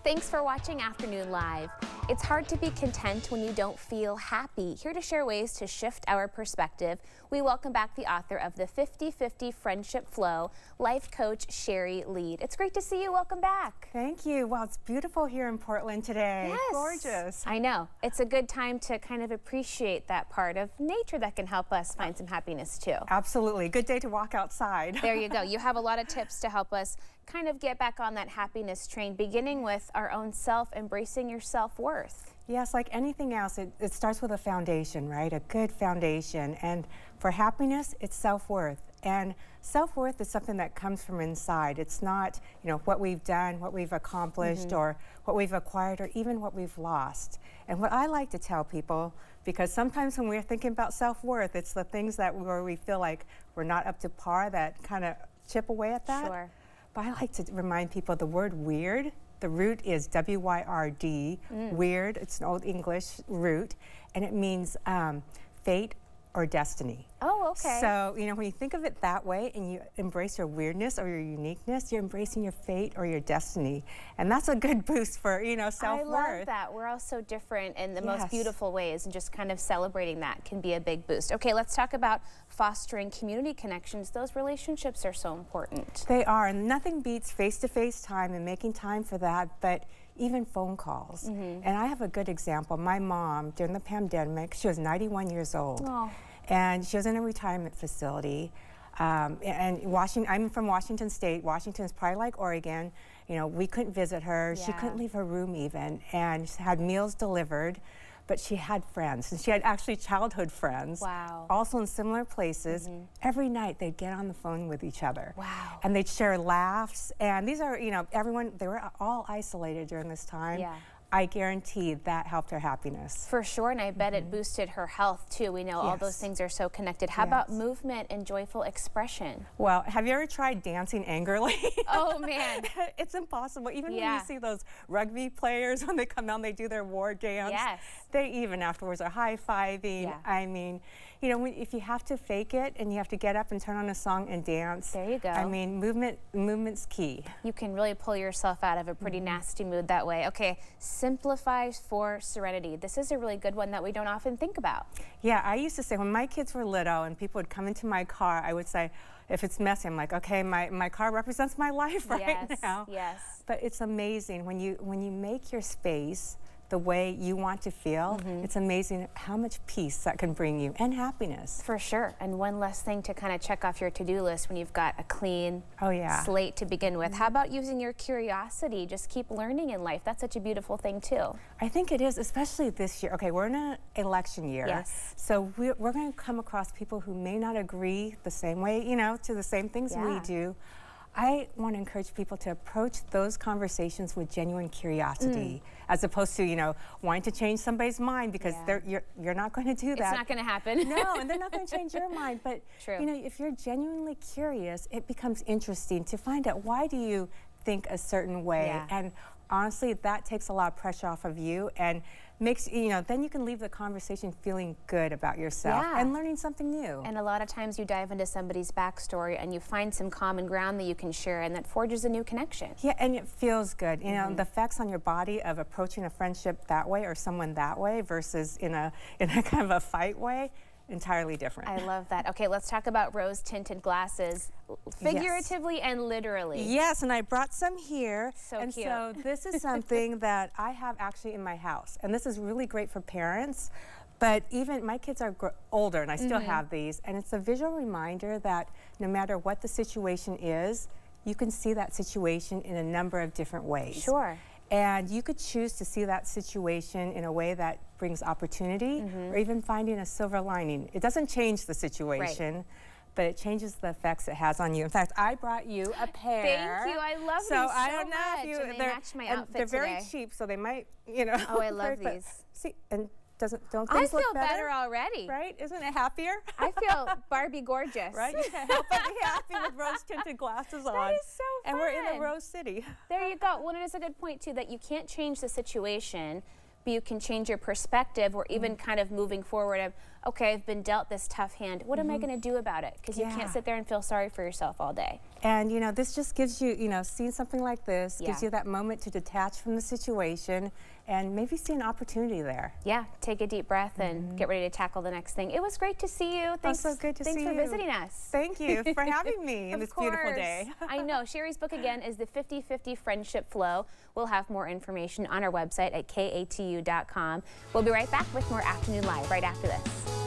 Thanks for watching Afternoon Live. It's hard to be content when you don't feel happy. Here to share ways to shift our perspective, we welcome back the author of the 50-50 Friendship Flow, life coach Shari Leid. It's great to see you. Welcome back. Thank you. Well, it's beautiful here in Portland today. Yes. Gorgeous. I know. It's a good time to kind of appreciate that part of nature that can help us find some happiness too. Absolutely. Good day to walk outside. There you go. You have a lot of tips to help us kind of get back on that happiness train, beginning with our own self, embracing your self-worth. Yes, like anything else, it starts with a foundation, right? A good foundation. And for happiness, it's self-worth. And self-worth is something that comes from inside. It's not, what we've done, what we've accomplished, or what we've acquired, or even what we've lost. And what I like to tell people, because sometimes when we're thinking about self-worth, it's the things where we feel like we're not up to par that kind of chip away at that. Sure. But I like to remind people the word weird, the root is W-Y-R-D, weird, it's an Old English root, and it means fate or destiny. Oh, okay. So, when you think of it that way and you embrace your weirdness or your uniqueness, you're embracing your fate or your destiny. And that's a good boost for, self-worth. I love that. We're all so different in the most beautiful ways, and just kind of celebrating that can be a big boost. Okay, let's talk about fostering community connections. Those relationships are so important. They are, and nothing beats face-to-face time and making time for that, but even phone calls. And I have a good example. My mom, during the pandemic, she was 91 years old. Oh. And she was in a retirement facility. And I'm from Washington State. Washington is probably like Oregon. We couldn't visit her. Yeah. She couldn't leave her room even. And she had meals delivered. But she had friends, and she had actually childhood friends. Wow. Also in similar places. Every night they'd get on the phone with each other. Wow. And they'd share laughs. And these are, everyone, they were all isolated during this time. Yeah. I guarantee that helped her happiness. For sure, and I bet it boosted her health too. We know all those things are so connected. How about movement and joyful expression? Well, have you ever tried dancing angrily? Oh man. It's impossible. Even when you see those rugby players, when they come out and they do their war dance, they even afterwards are high-fiving. Yeah. I mean, if you have to fake it and you have to get up and turn on a song and dance. There you go. I mean, movement's key. You can really pull yourself out of a pretty nasty mood that way. Okay, simplify for serenity. This is a really good one that we don't often think about. Yeah, I used to say when my kids were little and people would come into my car, I would say, if it's messy, I'm like, okay, my car represents my life right now. Yes. But it's amazing when you make your space the way you want to feel, it's amazing how much peace that can bring you, and happiness. For sure, and one less thing to kind of check off your to-do list when you've got a clean slate to begin with. How about using your curiosity? Just keep learning in life. That's such a beautiful thing too. I think it is, especially this year. Okay, we're in an election year. Yes. So we're going to come across people who may not agree the same way, to the same things we do. I want to encourage people to approach those conversations with genuine curiosity, as opposed to, wanting to change somebody's mind, because you're not going to do that. It's not going to happen. No, and they're not going to change your mind. But, True. If you're genuinely curious, it becomes interesting to find out, why do you think a certain way? Yeah. And honestly, that takes a lot of pressure off of you and makes, then you can leave the conversation feeling good about yourself and learning something new. And a lot of times you dive into somebody's backstory and you find some common ground that you can share, and that forges a new connection. Yeah, and it feels good. The effects on your body of approaching a friendship that way or someone that way versus in a kind of a fight way, entirely different. I love that. Okay, let's talk about rose-tinted glasses, figuratively and literally. Yes, and I brought some here. So cute. So this is something that I have actually in my house, and this is really great for parents, but even my kids are older and I still have these, and it's a visual reminder that no matter what the situation is, you can see that situation in a number of different ways. Sure. And you could choose to see that situation in a way that brings opportunity, or even finding a silver lining. It doesn't change the situation, but it changes the effects it has on you. In fact, I brought you a pair. Thank you. I love these so much. I don't know if you, and they match my outfit they're very today. cheap, so they might, Oh, I love these. See, and don't I things feel look better already. Right? Isn't it happier? I feel Barbie gorgeous. Right? You can't help but be happy with rose-tinted glasses on. That is so fun. And we're in a rose city. There you go. Well, it is a good point, too, that you can't change the situation, but you can change your perspective, or even kind of moving forward of, okay, I've been dealt this tough hand. What am I going to do about it? Because you can't sit there and feel sorry for yourself all day. And you know, this just gives you, you know, seeing something like this gives Yeah. you that moment to detach from the situation and maybe see an opportunity there. Yeah, take a deep breath and get ready to tackle the next thing. It was great to see you. Thanks, so good to thanks see for you. visiting us. Thank you for having me in Of this beautiful course. day. I know. Shari's book again is The 50/50 Friendship Flow. We'll have more information on our website at katu.com. We'll be right back with more Afternoon Live right after this.